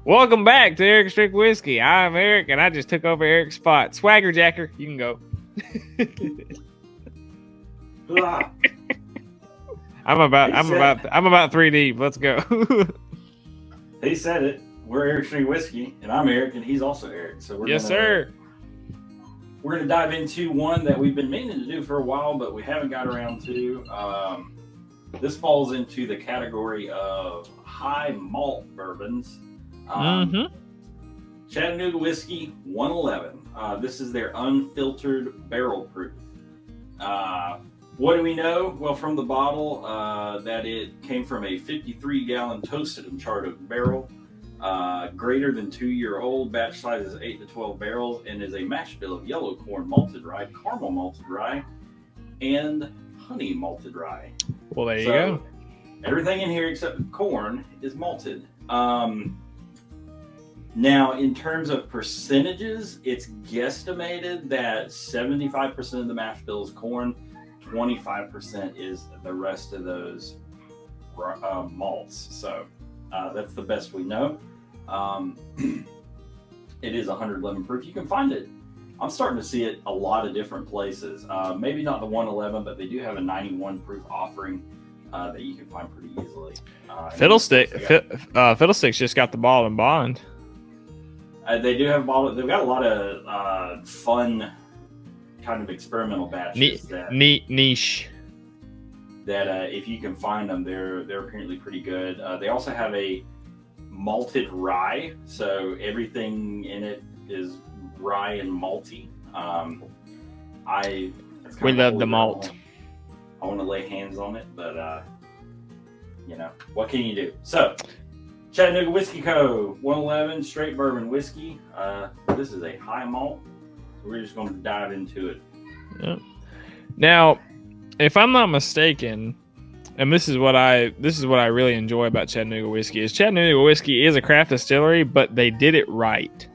Welcome back to Eric's Drink Whiskey. I'm Eric, and I just took over Eric's spot. Swagger Jacker, you can go. I'm about 3 deep. Let's go. He said it. We're Eric's Drink Whiskey, and I'm Eric, and he's also Eric. So we're gonna dive into one that we've been meaning to do for a while, but we haven't got around to. This falls into the category of high malt bourbons. Chattanooga Whiskey 111. This is their unfiltered barrel proof. What do we know? Well, from the bottle, that it came from a 53-gallon toasted and charred oak barrel, greater than 2-year-old, batch size is 8 to 12 barrels, and is a mash bill of yellow corn malted rye, caramel malted rye, and honey malted rye. Well, there you go. Everything in here except the corn is malted. Now, in terms of percentages, it's guesstimated that 75% of the mash bill is corn, 25% is the rest of those malts. So that's the best we know. It is 111 proof. You can find it. I'm starting to see it a lot of different places. Maybe not the 111, but they do have a 91 proof offering that you can find pretty easily. Fiddlesticks just got the ball and bond. They do have bottle. They've got a lot of fun, kind of experimental batches. Niche. That if you can find them, they're apparently pretty good. They also have a malted rye, so everything in it is rye and malty. We love the malt. I want to lay hands on it, but what can you do? So, Chattanooga Whiskey Co. 111 straight bourbon whiskey. This is a high malt. So we're just going to dive into it. Yep. Now, if I'm not mistaken, and this is what I really enjoy about Chattanooga Whiskey, is Chattanooga Whiskey is a craft distillery, but they did it right.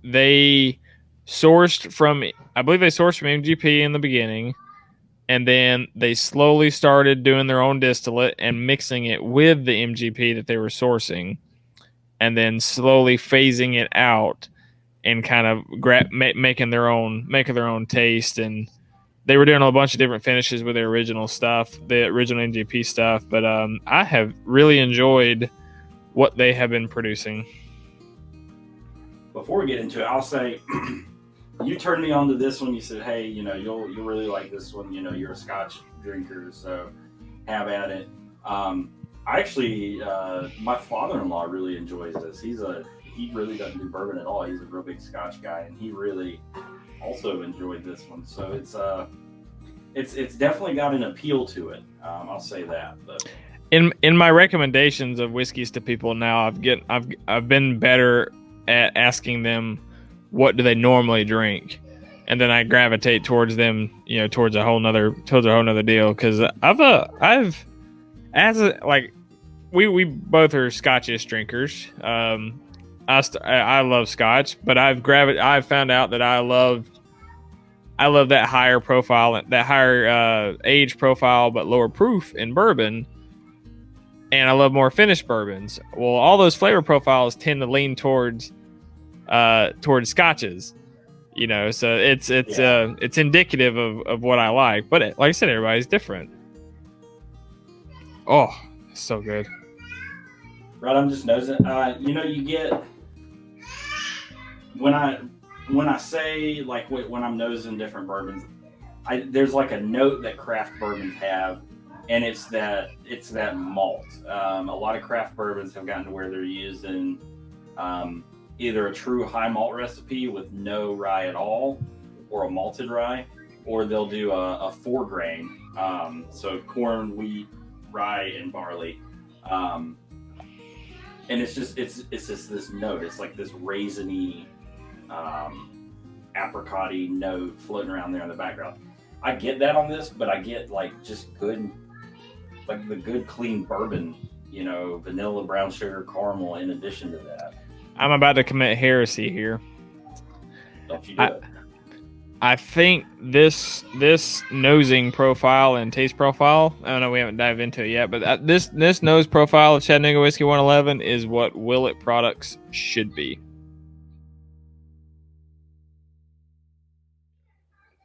They sourced from MGP in the beginning, and then they slowly started doing their own distillate and mixing it with the MGP that they were sourcing, and then slowly phasing it out and kind of making their own taste. And they were doing a bunch of different finishes with their original stuff, the original MGP stuff. But I have really enjoyed what they have been producing. Before we get into it, I'll say you turned me on to this one. You said, "Hey, you'll really like this one. You're a Scotch drinker, so have at it." I actually, my father-in-law really enjoys this. He really doesn't do bourbon at all. He's a real big Scotch guy, and he really also enjoyed this one. So it's definitely got an appeal to it. I'll say that. But in my recommendations of whiskeys to people now, I've been better at asking them what do they normally drink, and then I gravitate towards them, towards a whole nother deal. Because we both are Scotchish drinkers. I love Scotch, but I've found out that I love that higher profile, that higher age profile, but lower proof in bourbon. And I love more finished bourbons. Well, all those flavor profiles tend to lean towards Scotches, so it's indicative of what I like. But like I said, everybody's different. Oh, so good. Right, I'm just nosing. You get when I say, like, when I'm nosing different bourbons, there's like a note that craft bourbons have, and it's that malt. A lot of craft bourbons have gotten to where they're using either a true high malt recipe with no rye at all, or a malted rye, or they'll do a 4-grain, so corn, wheat, rye, and barley, and it's just this note. It's like this raisiny, apricot-y note floating around there in the background. I get that on this, but I get just good, the good clean bourbon, vanilla, brown sugar, caramel in addition to that. I'm about to commit heresy here. Don't you do it. I think this nosing profile and taste profile. I don't know, we haven't dived into it yet, but this nose profile of Chattanooga Whiskey 111 is what Willet products should be.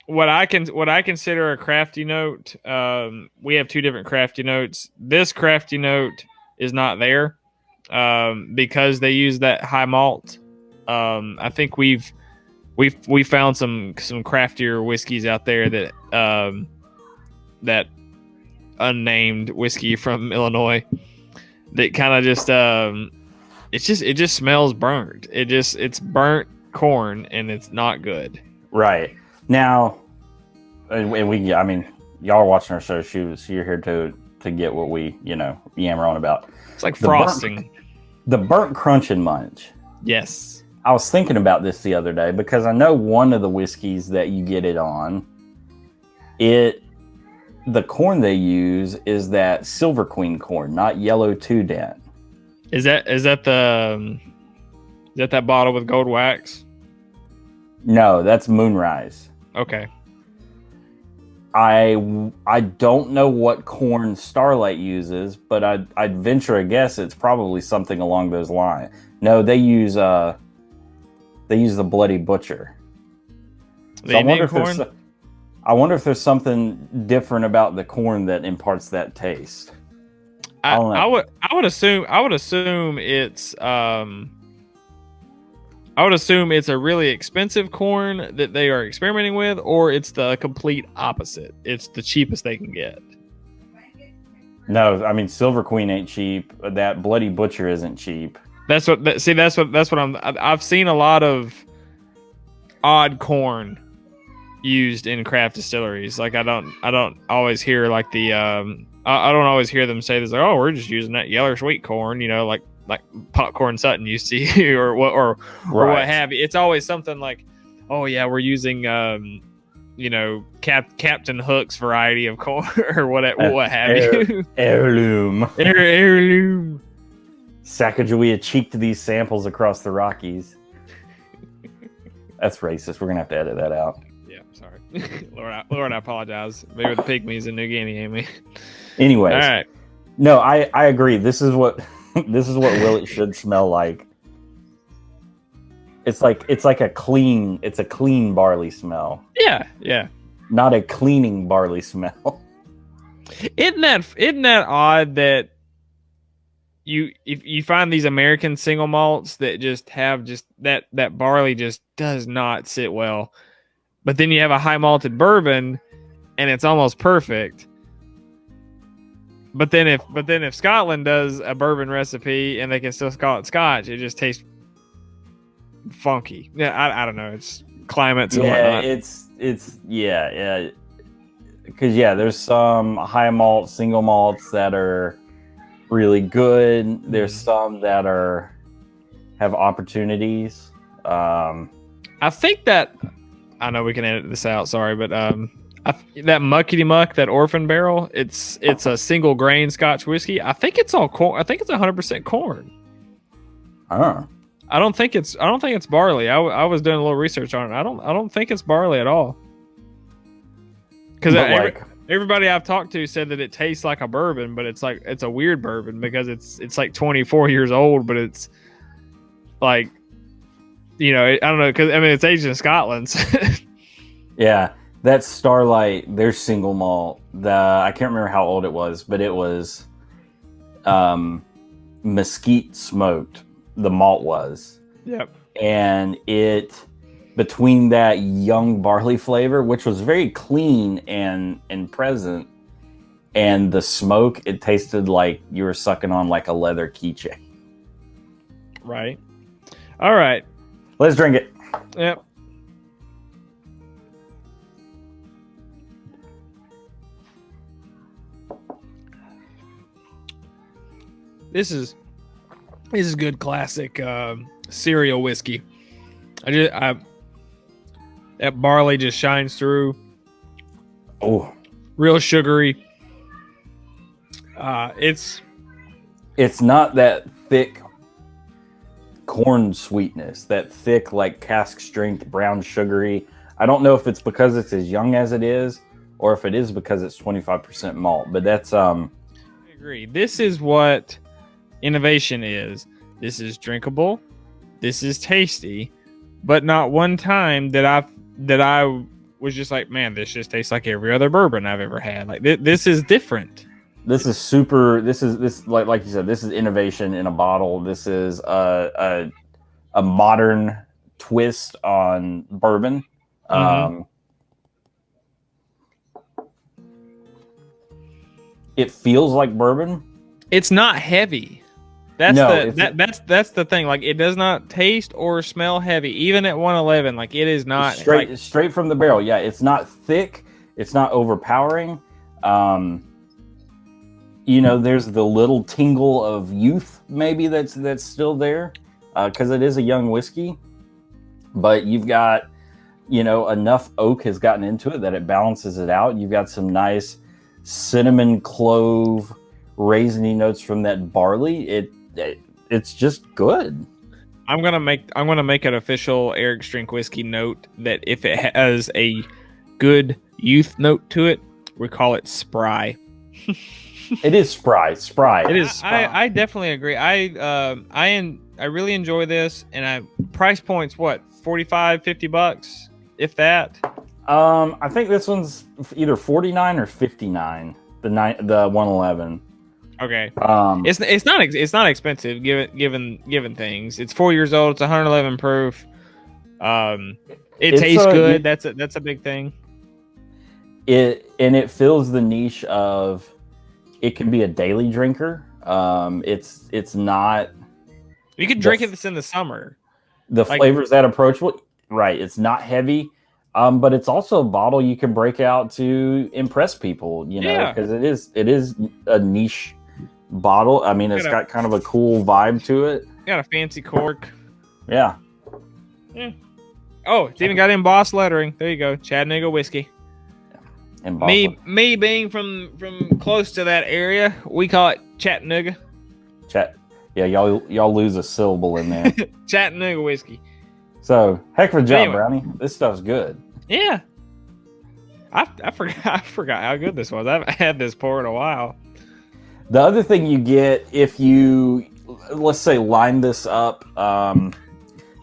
What I consider a crafty note. We have two different crafty notes. This crafty note is not there because they use that high malt. I think we found some craftier whiskeys out there that unnamed whiskey from Illinois that kind of just it just smells burnt. It's burnt corn and it's not good. Right. Now, and I mean, y'all are watching our show, so you're here to get what we, yammer on about. It's like frosting. The burnt crunch and munch. Yes. I was thinking about this the other day because I know one of the whiskeys that you get it on, the corn they use is that Silver Queen corn, not Yellow Two Dent. Is that that bottle with gold wax? No, that's Moonrise. Okay. I don't know what corn Starlight uses, but I'd venture a guess it's probably something along those lines. No, they use the Bloody Butcher. So I wonder if there's something different about the corn that imparts that taste. I would assume it's a really expensive corn that they are experimenting with, or it's the complete opposite. It's the cheapest they can get. No, I mean Silver Queen ain't cheap. That Bloody Butcher isn't cheap. That's what I've seen a lot of odd corn used in craft distilleries. Like I don't always hear like I don't always hear them say this, like, oh, we're just using that yellow sweet corn, like Popcorn Sutton used to, or what have you. It's always something like, oh yeah, we're using Captain Hook's variety of corn or what have you. Heirloom. Heirloom. Sacagawea cheeked these samples across the Rockies. That's racist. We're gonna have to edit that out. Yeah, sorry. Lord, I apologize. Maybe the pygmies in New Guinea, Amy. Anyways, all right. No, I agree. This is what Willet should smell like. It's like a clean barley smell. Yeah. Not a cleaning barley smell. Isn't that odd that if you find these American single malts that just have that barley just does not sit well, but then you have a high malted bourbon and it's almost perfect. But then if Scotland does a bourbon recipe and they can still call it Scotch, it just tastes funky. Yeah, I don't know. It's climates and whatnot. Yeah. Because there's some high malt single malts that are really good. There's some that have opportunities. I think that I know we can edit this out. Sorry, but that Muckety Muck, that Orphan Barrel, it's a single grain Scotch whiskey. I think it's all corn. I think it's 100% corn. I don't think it's barley. I was doing a little research on it. I don't think it's barley at all. Because everybody I've talked to said that it tastes like a bourbon, but it's a weird bourbon because it's like 24 years old, but it's like, I don't know, because I mean it's aged in Scotland. Yeah. That Starlight, their single malt, I can't remember how old it was, but it was mesquite smoked, the malt was. Yep. And between that young barley flavor, which was very clean and present, and the smoke, it tasted like you were sucking on like a leather keychain. Right. All right. Let's drink it. Yep. This is good classic cereal whiskey. That barley just shines through. Oh, real sugary. It's not that thick corn sweetness, that thick like cask strength brown sugary. I don't know if it's because it's as young as it is, or if it is because it's 25% malt. But that's I agree. This is what innovation is. This is drinkable. This is tasty, but not one time that I was just like, man, this just tastes like every other bourbon I've ever had. Like this is different. this is super. This like you said. This is innovation in a bottle. This is a modern twist on bourbon. It feels like bourbon. It's not heavy. That's No, that's the thing. Like it does not taste or smell heavy, even at 111. Like it is not straight from the barrel. Yeah, it's not thick. It's not overpowering. There's the little tingle of youth maybe that's still there because it is a young whiskey, but you've got enough oak has gotten into it that it balances it out. You've got some nice cinnamon, clove, raisiny notes from that barley. It's just good. I'm gonna make an official Eric's Drink Whiskey note that if it has a good youth note to it, we call it spry. It is spry. It is spry. I definitely agree. I really enjoy this, and price point's what, $45-$50, if that. I think this one's either 49 or 59. The 111. Okay. It's not expensive given things. It's 4 years old. It's 111 proof. It tastes good. That's a big thing. It fills the niche of it can be a daily drinker. It's not. You could drink it in the summer. The flavors that approachable, right? It's not heavy, but it's also a bottle you can break out to impress people. Because it is a niche bottle. I mean, it's got kind of a cool vibe to it. Got a fancy cork. Yeah. Oh, it's even got embossed lettering. There you go, Chattanooga whiskey. Me being from close to that area, we call it Chattanooga. Yeah, y'all lose a syllable in there. Chattanooga whiskey. So heck of a job, Brownie. This stuff's good. Yeah. I forgot how good this was. I haven't had this pour in a while. The other thing you get if you, let's say, line this up,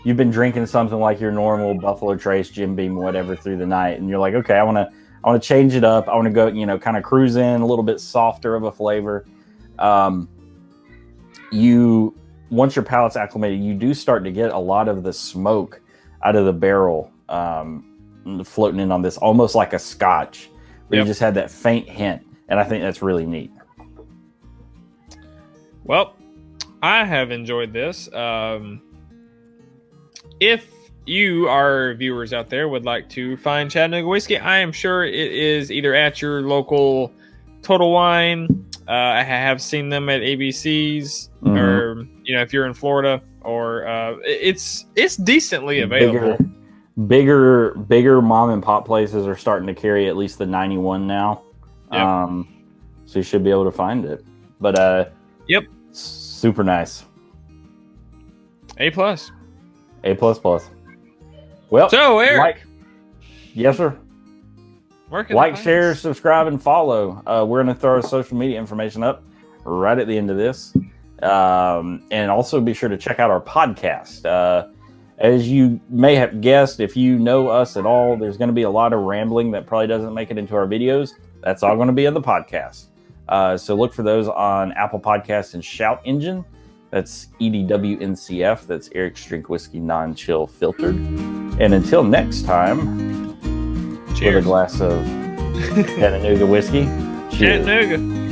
you've been drinking something like your normal Buffalo Trace, Jim Beam, whatever through the night, and you're like, okay, I want to change it up. I want to go, kind of cruise in a little bit softer of a flavor. Once your palate's acclimated, you do start to get a lot of the smoke out of the barrel floating in on this, almost like a scotch, where you just had that faint hint, and I think that's really neat. Well, I have enjoyed this. If you, our viewers out there, would like to find Chattanooga whiskey, I am sure it is either at your local Total Wine. I have seen them at ABC's, or if you're in Florida, or it's decently available. Bigger mom and pop places are starting to carry at least the 91 now. Yep. So you should be able to find it. But super nice. A+. Well, so Eric, yes sir. Share, subscribe, and follow. We're going to throw our social media information up right at the end of this. And also be sure to check out our podcast. As you may have guessed, if you know us at all, there's going to be a lot of rambling that probably doesn't make it into our videos. That's all going to be in the podcast. So look for those on Apple Podcasts and Shout Engine. That's EDWNCF. That's Eric's Drink Whiskey Non-Chill Filtered. And until next time, cheers. With a glass of Chattanooga whiskey. Cheers. Chattanooga.